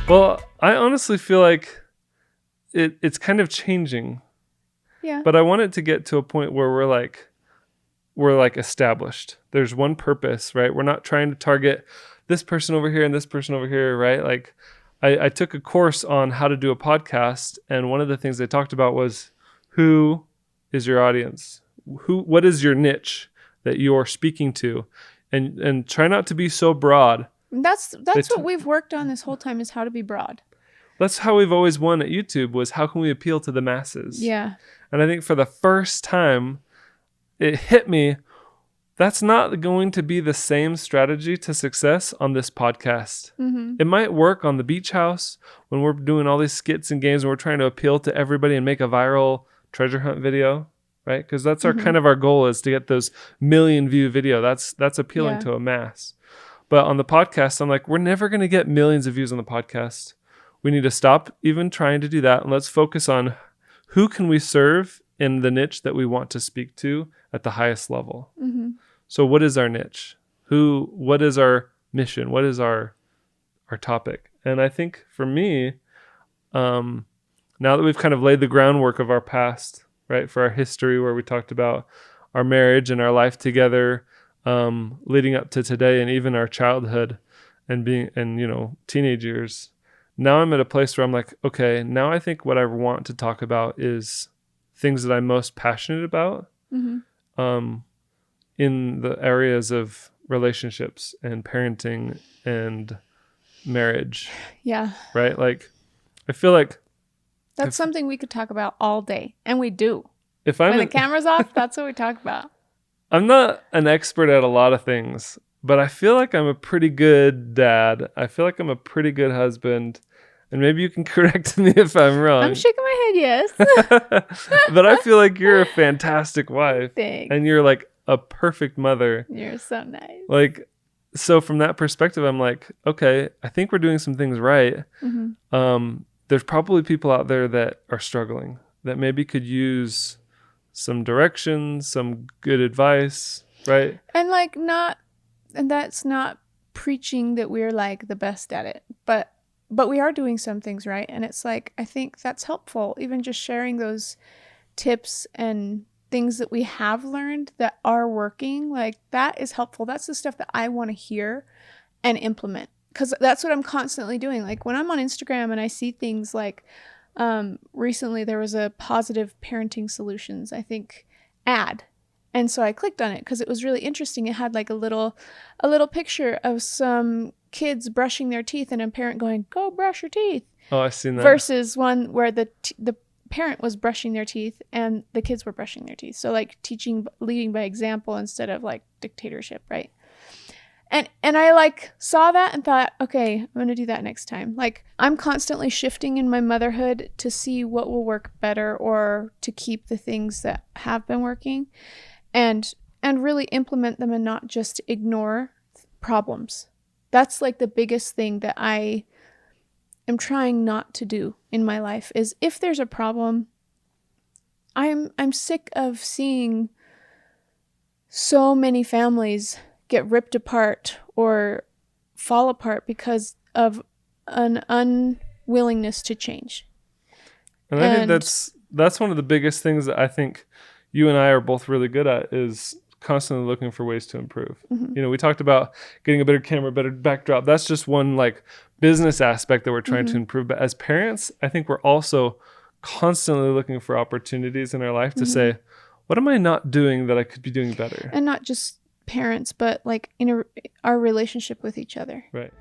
Well, I honestly feel like it's kind of changing. Yeah. But I want it to get to a point where we're like established. There's one purpose, right? We're not trying to target this person over here and this person over here, right? Like I took a course on how to do a podcast, and one of the things they talked about was who is your audience? What is your niche that you're speaking to? And try not to be so broad. That's what we've worked on this whole time, is how to be broad. That's how we've always won at YouTube, was how can we appeal to the masses? Yeah. And I think for the first time, it hit me, that's not going to be the same strategy to success on this podcast. Mm-hmm. It might work on the beach house when we're doing all these skits and games and we're trying to appeal to everybody and make a viral treasure hunt video, right? Because that's our kind of our goal, is to get those 1 million view video. That's appealing to a mass. But on the podcast, I'm like, we're never going to get millions of views on the podcast. We need to stop even trying to do that, and let's focus on who can we serve in the niche that we want to speak to at the highest level. Mm-hmm. So what is our niche? What is our mission? What is our topic? And I think for me, now that we've kind of laid the groundwork of our past, right, for our history, where we talked about our marriage and our life together, leading up to today, and even our childhood and teenage years, now I'm at a place where I'm like, okay, now I think what I want to talk about is things that I'm most passionate about, in the areas of relationships and parenting and marriage. Yeah. Right? Like, I feel like that's something we could talk about all day, and we do. When the camera's off, that's what we talk about. I'm not an expert at a lot of things, but I feel like I'm a pretty good dad. I feel like I'm a pretty good husband. And maybe you can correct me if I'm wrong. I'm shaking my head, yes. But I feel like you're a fantastic wife. Thanks. And you're like a perfect mother. You're so nice. Like, so from that perspective, I'm like, okay, I think we're doing some things right. Mm-hmm. There's probably people out there that are struggling, that maybe could use some direction, some good advice, right? And that's not preaching that we're like the best at it, but we are doing some things right. And it's like, I think that's helpful. Even just sharing those tips and things that we have learned that are working, like that is helpful. That's the stuff that I want to hear and implement, because that's what I'm constantly doing. Like when I'm on Instagram and I see things like, recently there was a Positive Parenting Solutions, I think, ad. And so I clicked on it because it was really interesting. It had like a little picture of some kids brushing their teeth and a parent going, "Go brush your teeth." Oh, I've seen that. Versus one where the parent was brushing their teeth and the kids were brushing their teeth. So like leading by example instead of like dictatorship, right? And I like saw that and thought, okay, I'm going to do that next time. Like I'm constantly shifting in my motherhood to see what will work better, or to keep the things that have been working and really implement them and not just ignore problems. That's like the biggest thing that I am trying not to do in my life, is if there's a problem, I'm sick of seeing so many families get ripped apart or fall apart because of an unwillingness to change. And I think that's one of the biggest things that I think you and I are both really good at, is constantly looking for ways to improve. Mm-hmm. We talked about getting a better camera, better backdrop. That's just one like business aspect that we're trying to improve. But as parents, I think we're also constantly looking for opportunities in our life to say, what am I not doing that I could be doing better? And not just parents, but like in our relationship with each other. Right.